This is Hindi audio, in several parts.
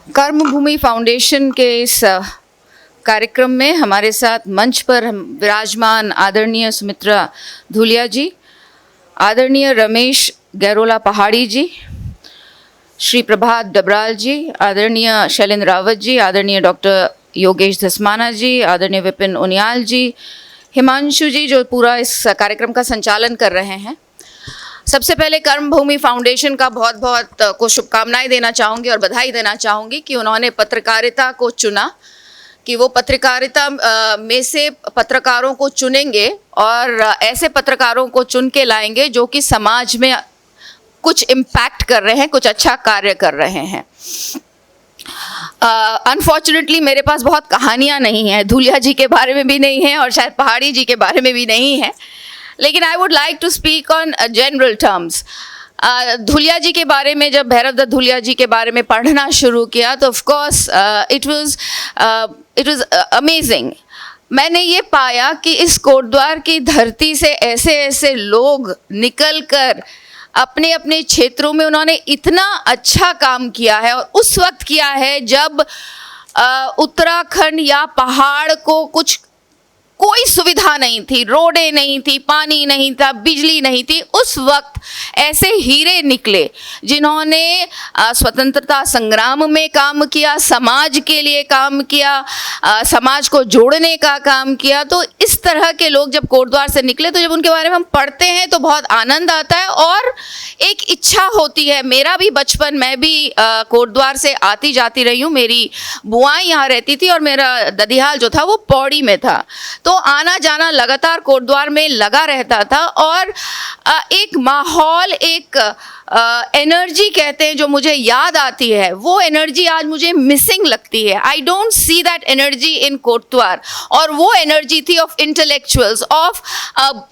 कर्मभूमि फाउंडेशन के इस कार्यक्रम में हमारे साथ मंच पर विराजमान आदरणीय सुमित्रा धूलिया जी, आदरणीय रमेश गैरोला पहाड़ी जी, श्री प्रभात डबराल जी, आदरणीय शैलेंद्र रावत जी, आदरणीय डॉक्टर योगेश धस्माना जी, आदरणीय विपिन उनियाल जी, हिमांशु जी जो पूरा इस कार्यक्रम का संचालन कर रहे हैं। सबसे पहले कर्मभूमि फाउंडेशन का बहुत बहुत को शुभकामनाएं देना चाहूँगी और बधाई देना चाहूँगी कि उन्होंने पत्रकारिता को चुना, कि वो पत्रकारिता में से पत्रकारों को चुनेंगे और ऐसे पत्रकारों को चुन के लाएंगे जो कि समाज में कुछ इम्पैक्ट कर रहे हैं, कुछ अच्छा कार्य कर रहे हैं। अनफॉर्चुनेटली मेरे पास बहुत कहानियाँ नहीं हैं, धूलिया जी के बारे में भी नहीं है और शायद पहाड़ी जी के बारे में भी नहीं है, लेकिन I would like to speak on general terms. Dhuliya ji के बारे में जब भैरव दत्त धूलिया जी के बारे में पढ़ना शुरू किया तो of course it was amazing. मैंने ये पाया कि इस कोटद्वार की धरती से ऐसे ऐसे लोग निकल कर अपने अपने क्षेत्रों में उन्होंने इतना अच्छा काम किया है, और उस वक्त किया है जब उत्तराखंड या पहाड़ को कुछ कोई सुविधा नहीं थी, रोडें नहीं थी, पानी नहीं था, बिजली नहीं थी। उस वक्त ऐसे हीरे निकले जिन्होंने स्वतंत्रता संग्राम में काम किया, समाज के लिए काम किया, समाज को जोड़ने का काम किया। तो इस तरह के लोग जब कोटद्वार से निकले तो जब उनके बारे में हम पढ़ते हैं तो बहुत आनंद आता है और एक इच्छा होती है। मेरा भी बचपन, मैं भी कोटद्वार से आती जाती रही हूँ, मेरी बुआएं यहाँ रहती थी और मेरा ददिहाल जो था वो पौड़ी में था, तो आना जाना लगातार कोटद्वार में लगा रहता था। और एक माहौल, एक एनर्जी कहते हैं जो मुझे याद आती है, वो एनर्जी आज मुझे मिसिंग लगती है। I don't see that energy in Kotdwar. और वो एनर्जी थी ऑफ इंटेलेक्चुअल्स, ऑफ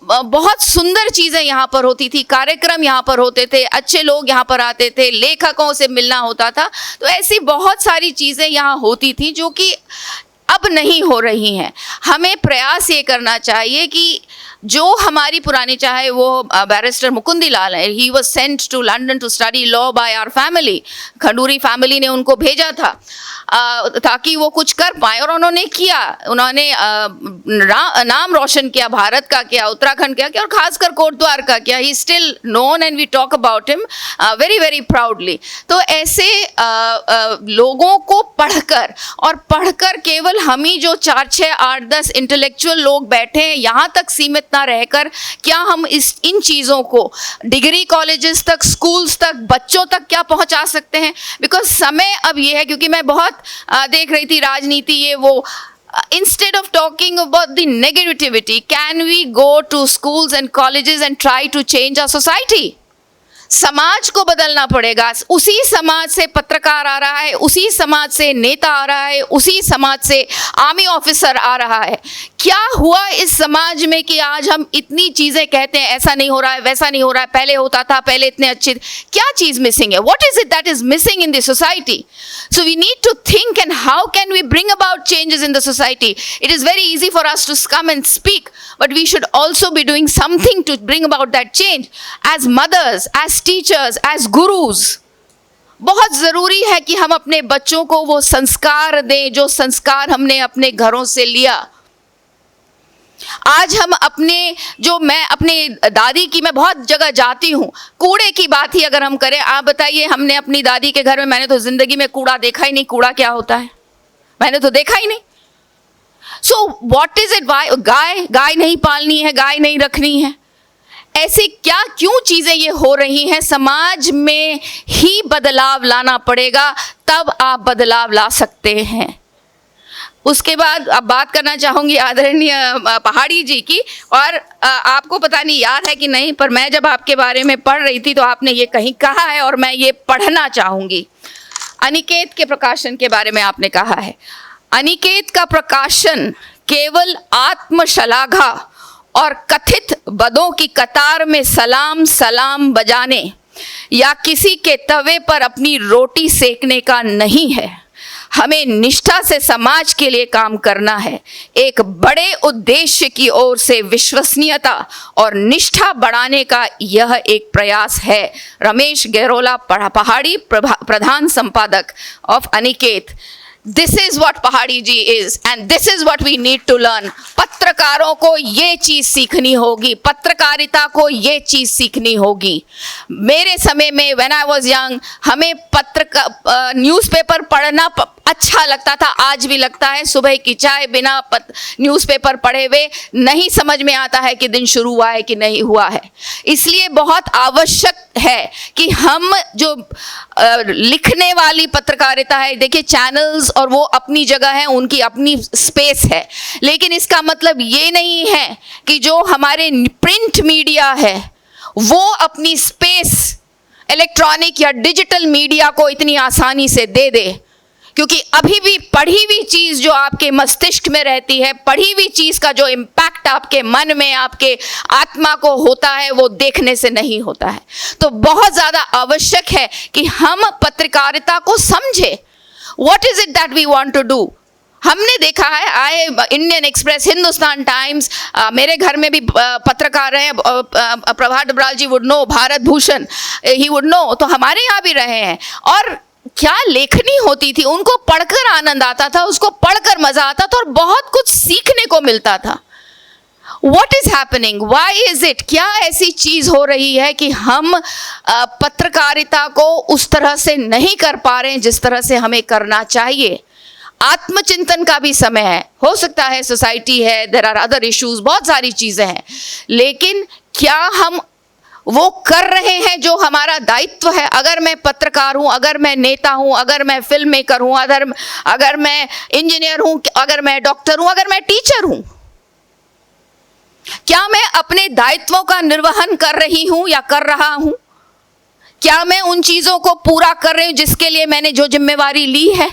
बहुत सुंदर चीज़ें यहाँ पर होती थी, कार्यक्रम यहाँ पर होते थे, अच्छे लोग यहाँ पर आते थे, लेखकों से मिलना होता था। तो ऐसी बहुत सारी चीज़ें यहाँ होती थी जो कि अब नहीं हो रही हैं। हमें प्रयास ये करना चाहिए कि जो हमारी पुरानी, चाहे वो बैरिस्टर मुकुंदी लाल है, he was sent to London to study law by our family, Khanduri family ने उनको भेजा था ताकि वो कुछ कर पाए, और उन्होंने किया। उन्होंने नाम रोशन किया, भारत का किया, उत्तराखंड का किया, और खासकर कोटद्वार का किया। He still known and we talk about him very very proudly. तो ऐसे लोगों को पढ़कर केवल हम ही जो 4, 6, 8, 10 इंटेलेक्चुअल लोग बैठे हैं यहाँ तक सीमित ना रहकर, क्या हम इन चीज़ों को डिग्री कॉलेजेस तक, स्कूल्स तक, बच्चों तक क्या पहुँचा सकते हैं? बिकॉज समय अब ये है, क्योंकि मैं बहुत देख रही थी राजनीति, ये वो, instead of talking about the negativity, can we go to schools and colleges and try to change our society? समाज को बदलना पड़ेगा। उसी समाज से पत्रकार आ रहा है, उसी समाज से नेता आ रहा है, उसी समाज से आर्मी ऑफिसर आ रहा है। क्या हुआ इस समाज में कि आज हम इतनी चीज़ें कहते हैं, ऐसा नहीं हो रहा है, वैसा नहीं हो रहा है, पहले होता था, पहले इतने अच्छे, क्या चीज़ मिसिंग है? What is it that is missing in the society? So we need to think and how can we bring about changes in the society? It is very easy for us to come and speak, but we should also be doing something to bring about that change. As mothers, as teachers, as gurus, बहुत ज़रूरी है कि हम अपने बच्चों को वो संस्कार दें जो संस्कार हमने अपने घरों से लिया। आज हम मैं अपने दादी की, मैं बहुत जगह जाती हूँ, कूड़े की बात ही अगर हम करें, आप बताइए, हमने अपनी दादी के घर में, मैंने तो ज़िंदगी में कूड़ा देखा ही नहीं। कूड़ा क्या होता है मैंने तो देखा ही नहीं। So what is it? गाय नहीं पालनी है, गाय नहीं रखनी है, ऐसे क्यों चीज़ें ये हो रही हैं? समाज में ही बदलाव लाना पड़ेगा, तब आप बदलाव ला सकते हैं। उसके बाद अब बात करना चाहूँगी आदरणीय पहाड़ी जी की। और आपको पता नहीं याद है कि नहीं, पर मैं जब आपके बारे में पढ़ रही थी तो आपने ये कहीं कहा है और मैं ये पढ़ना चाहूँगी। अनिकेत के प्रकाशन के बारे में आपने कहा है, अनिकेत का प्रकाशन केवल आत्मशलाघा और कथित बदों की कतार में सलाम सलाम बजाने या किसी के तवे पर अपनी रोटी सेकने का नहीं है। हमें निष्ठा से समाज के लिए काम करना है। एक बड़े उद्देश्य की ओर से विश्वसनीयता और निष्ठा बढ़ाने का यह एक प्रयास है। रमेश गहरोला, पहाड़ी प्रधान संपादक of Aniket. This is what Pahadi ji is and this is what we need to learn. पत्रकारों को ये चीज सीखनी होगी, पत्रकारिता को ये चीज सीखनी होगी। मेरे समय में व्हेन आई वाज यंग, हमें न्यूज़पेपर पढ़ना अच्छा लगता था, आज भी लगता है। सुबह की चाय बिना न्यूज़पेपर पढ़े हुए नहीं समझ में आता है कि दिन शुरू हुआ है कि नहीं हुआ है। इसलिए बहुत आवश्यक है कि हम जो लिखने वाली पत्रकारिता है, देखिए चैनल्स और वो अपनी जगह है, उनकी अपनी स्पेस है, लेकिन इसका मतलब ये नहीं है कि जो हमारे प्रिंट मीडिया है वो अपनी स्पेस इलेक्ट्रॉनिक या डिजिटल मीडिया को इतनी आसानी से दे दे। क्योंकि अभी भी पढ़ी हुई चीज़ जो आपके मस्तिष्क में रहती है, पढ़ी हुई चीज़ का जो इम्पैक्ट आपके मन में, आपके आत्मा को होता है, वो देखने से नहीं होता है। तो बहुत ज़्यादा आवश्यक है कि हम पत्रकारिता को समझें। What is it that we want to do. हमने देखा है, इंडियन एक्सप्रेस, हिंदुस्तान टाइम्स, मेरे घर में भी पत्रकार रहे, प्रभात डबराल जी वुड नो, भारत भूषण ही वुड नो, तो हमारे यहाँ भी रहे हैं। और क्या लेखनी होती थी, उनको पढ़कर आनंद आता था, उसको पढ़कर मजा आता था और बहुत कुछ सीखने को मिलता था। What is happening? Why is it? क्या ऐसी चीज हो रही है कि हम पत्रकारिता को उस तरह से नहीं कर पा रहे हैं जिस तरह से हमें करना चाहिए। आत्मचिंतन का भी समय है, हो सकता है सोसाइटी है, देयर आर अदर इश्यूज, बहुत सारी चीजें हैं, लेकिन क्या हम वो कर रहे हैं जो हमारा दायित्व है? अगर मैं पत्रकार हूं, अगर मैं नेता हूं, अगर मैं फिल्म मेकर हूं, अगर मैं इंजीनियर हूं, अगर मैं डॉक्टर हूं, अगर मैं टीचर हूं, क्या मैं अपने दायित्वों का निर्वहन कर रही हूं या कर रहा हूं? क्या मैं उन चीजों को पूरा कर रही हूं जिसके लिए मैंने जो जिम्मेवारी ली है?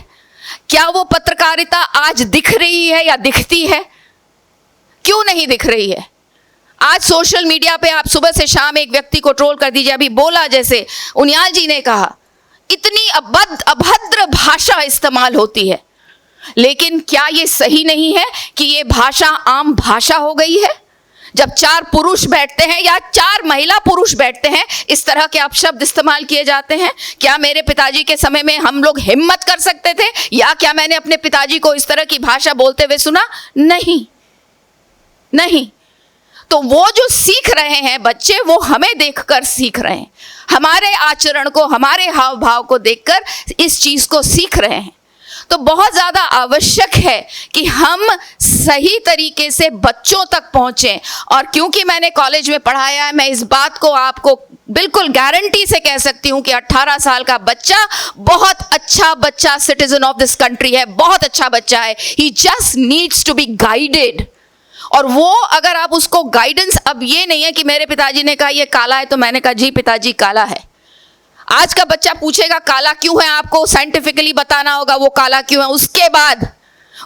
क्या वो पत्रकारिता आज दिख रही है या दिखती है? क्यों नहीं दिख रही है? आज सोशल मीडिया पे आप सुबह से शाम एक व्यक्ति को ट्रोल कर दीजिए। अभी बोला, जैसे उनियाल जी ने कहा, इतनी अभद्र भाषा इस्तेमाल होती है, लेकिन क्या ये सही नहीं है कि ये भाषा आम भाषा हो गई है? जब 4 पुरुष बैठते हैं या 4 महिला पुरुष बैठते हैं, इस तरह के अपशब्द इस्तेमाल किए जाते हैं। क्या मेरे पिताजी के समय में हम लोग हिम्मत कर सकते थे, या क्या मैंने अपने पिताजी को इस तरह की भाषा बोलते हुए सुना? नहीं, नहीं। तो वो जो सीख रहे हैं बच्चे, वो हमें देखकर सीख रहे हैं, हमारे आचरण को, हमारे हाव भाव को देखकर इस चीज को सीख रहे हैं। तो बहुत ज़्यादा आवश्यक है कि हम सही तरीके से बच्चों तक पहुँचें। और क्योंकि मैंने कॉलेज में पढ़ाया है, मैं इस बात को आपको बिल्कुल गारंटी से कह सकती हूँ कि 18 साल का बच्चा बहुत अच्छा बच्चा, सिटीजन ऑफ दिस कंट्री है, बहुत अच्छा बच्चा है। He just needs to be guided. और वो अगर आप उसको गाइडेंस, अब ये नहीं है कि मेरे पिताजी ने कहा ये काला है तो मैंने कहा जी पिताजी काला है। आज का बच्चा पूछेगा काला क्यों है, आपको साइंटिफिकली बताना होगा वो काला क्यों है, उसके बाद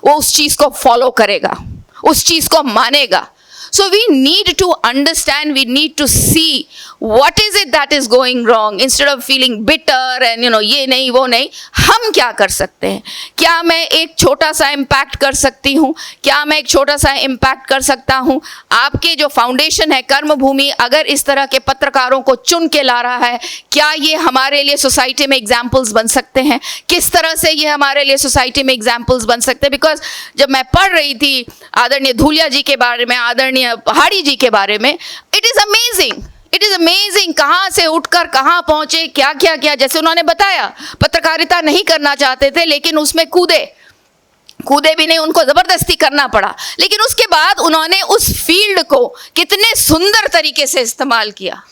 वो उस चीज को फॉलो करेगा, उस चीज को मानेगा। So we need to understand, we need to see what is it that is going wrong instead of feeling bitter and ये नहीं वो नहीं। हम क्या कर सकते हैं? क्या मैं एक छोटा सा इम्पैक्ट कर सकती हूँ? क्या मैं एक छोटा सा इम्पैक्ट कर सकता हूँ? आपके जो फाउंडेशन है कर्मभूमि, अगर इस तरह के पत्रकारों को चुन के ला रहा है, क्या ये हमारे लिए सोसाइटी में एग्जाम्पल्स बन सकते हैं? किस तरह से ये हमारे लिए सोसाइटी में एग्जाम्पल्स बन सकते हैं? बिकॉज जब मैं पढ़ रही थी आदरणीय धूलिया जी के बारे में, आदरणीय पहाड़ी जी के बारे में, इट इज अमेजिंग कहाँ से उठकर कहाँ पहुंचे, क्या क्या किया। जैसे उन्होंने बताया, पत्रकारिता नहीं करना चाहते थे लेकिन उसमें कूदे भी नहीं, उनको जबरदस्ती करना पड़ा, लेकिन उसके बाद उन्होंने उस फील्ड को कितने सुंदर तरीके से इस्तेमाल किया।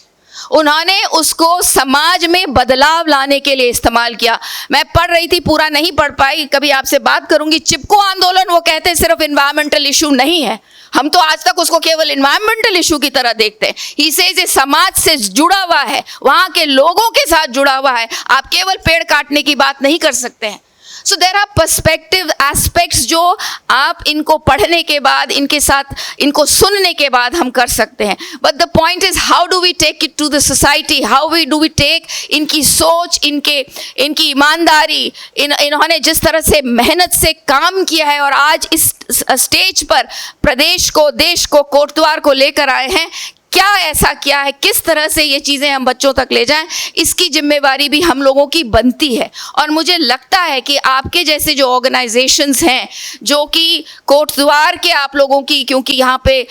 उन्होंने उसको समाज में बदलाव लाने के लिए इस्तेमाल किया। मैं पढ़ रही थी, पूरा नहीं पढ़ पाई, कभी आपसे बात करूंगी। चिपको आंदोलन, वो कहते हैं सिर्फ इन्वायरमेंटल इशू नहीं है, हम तो आज तक उसको केवल इन्वायरमेंटल इशू की तरह देखते हैं। ही सेज ये समाज से जुड़ा हुआ है, वहां के लोगों के साथ जुड़ा हुआ है। आप केवल पेड़ काटने की बात नहीं कर सकते हैं। सो देर आर पर्सपेक्टिव एस्पेक्ट्स जो आप इनको पढ़ने के बाद, इनके साथ इनको सुनने के बाद हम कर सकते हैं. But the point is how do we take it to the society, how do we take इनकी सोच, इनकी ईमानदारी, इन्होंने जिस तरह से मेहनत से काम किया है और आज इस स्टेज पर प्रदेश को, देश को, कोटद्वार को लेकर आए हैं. क्या ऐसा किया है, किस तरह से ये चीज़ें हम बच्चों तक ले जाएं, इसकी जिम्मेवारी भी हम लोगों की बनती है. और मुझे लगता है कि आपके जैसे जो ऑर्गेनाइजेशंस हैं, जो कि कोटद्वार के आप लोगों की, क्योंकि यहाँ पे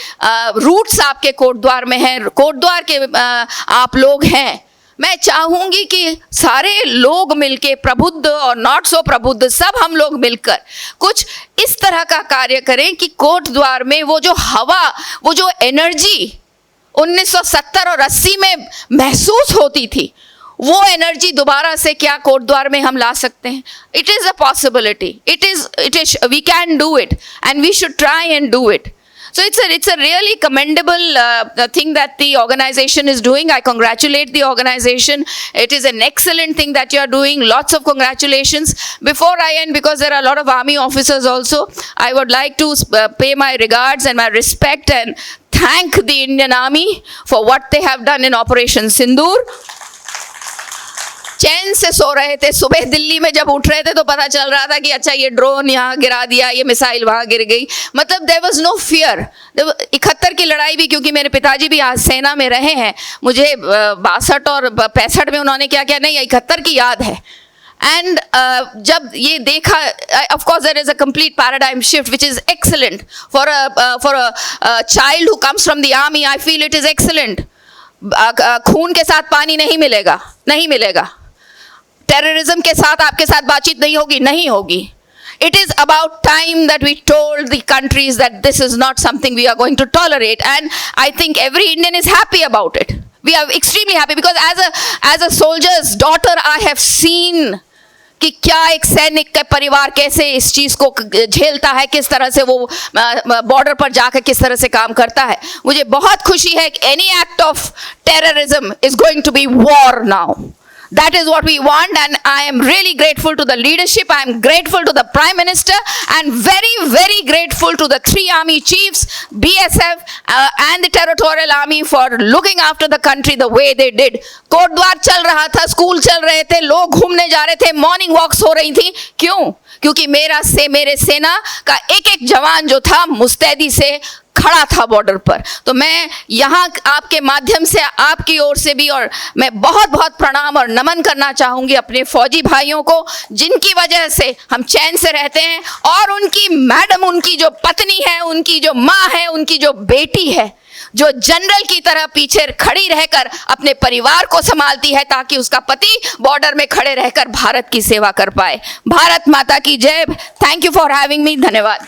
रूट्स आपके कोटद्वार में हैं, कोटद्वार के आप लोग हैं, मैं चाहूँगी कि सारे लोग मिलके, प्रबुद्ध और नॉट सो प्रबुद्ध, सब हम लोग मिलकर कुछ इस तरह का कार्य करें कि कोटद्वार में वो जो हवा, वो जो एनर्जी 1970 और 80 में महसूस होती थी, वो एनर्जी दोबारा से क्या कोटद्वार में हम ला सकते हैं. It is a possibility, it is we can do it and we should try and do it. So it's a really commendable thing that the organization is doing. I congratulate the organization. It is an excellent thing that you are doing. Lots of congratulations. Before I end, because there are a lot of army officers also, I would like to pay my regards and my respect and thank the Indian Army for what they have done in Operation Sindoor. चैन से सो रहे थे, सुबह दिल्ली में जब उठ रहे थे तो पता चल रहा था कि अच्छा ये ड्रोन यहाँ गिरा दिया, ये मिसाइल वहाँ गिर गई. मतलब देयर वाज नो फियर. 71 की लड़ाई भी, क्योंकि मेरे पिताजी भी आज सेना में रहे हैं, मुझे 62 और 65 में उन्होंने क्या किया, नहीं 71 की याद है. एंड जब ये देखा, of course there is a complete paradigm shift which is excellent for a child who comes from the army. I feel it is excellent. खून के साथ पानी नहीं मिलेगा, नहीं मिलेगा. टेररिज्म के साथ आपके साथ बातचीत नहीं होगी. It is about time that we told the countries that this is not something we are going to tolerate, and I think every Indian is happy about it. We are extremely happy because as a soldier's daughter I have seen कि क्या एक सैनिक का परिवार कैसे इस चीज़ को झेलता है, किस तरह से वो बॉर्डर पर जाकर किस तरह से काम करता है. मुझे बहुत खुशी है कि any act of terrorism is going to be war now. That is what we want, and I am really grateful to the leadership. I am grateful to the Prime Minister, and very, very grateful to the 3 army chiefs, BSF and the Territorial Army for looking after the country the way they did. Kotdwar चल रहा था, स्कूल चल रहे थे, लोग घूमने जा रहे थे, मॉर्निंग वॉक्स हो रही थी. क्यों? क्योंकि मेरे सेना का एक जवान जो था मुस्तैदी से खड़ा था बॉर्डर पर. तो मैं यहाँ आपके माध्यम से, आपकी ओर से भी, और मैं बहुत बहुत प्रणाम और नमन करना चाहूँगी अपने फौजी भाइयों को, जिनकी वजह से हम चैन से रहते हैं. और उनकी मैडम, उनकी जो पत्नी है, उनकी जो माँ है, उनकी जो बेटी है, जो जनरल की तरह पीछे खड़ी रहकर अपने परिवार को संभालती है ताकि उसका पति बॉर्डर में खड़े रहकर भारत की सेवा कर पाए. भारत माता की जय. Thank you for having me. धन्यवाद.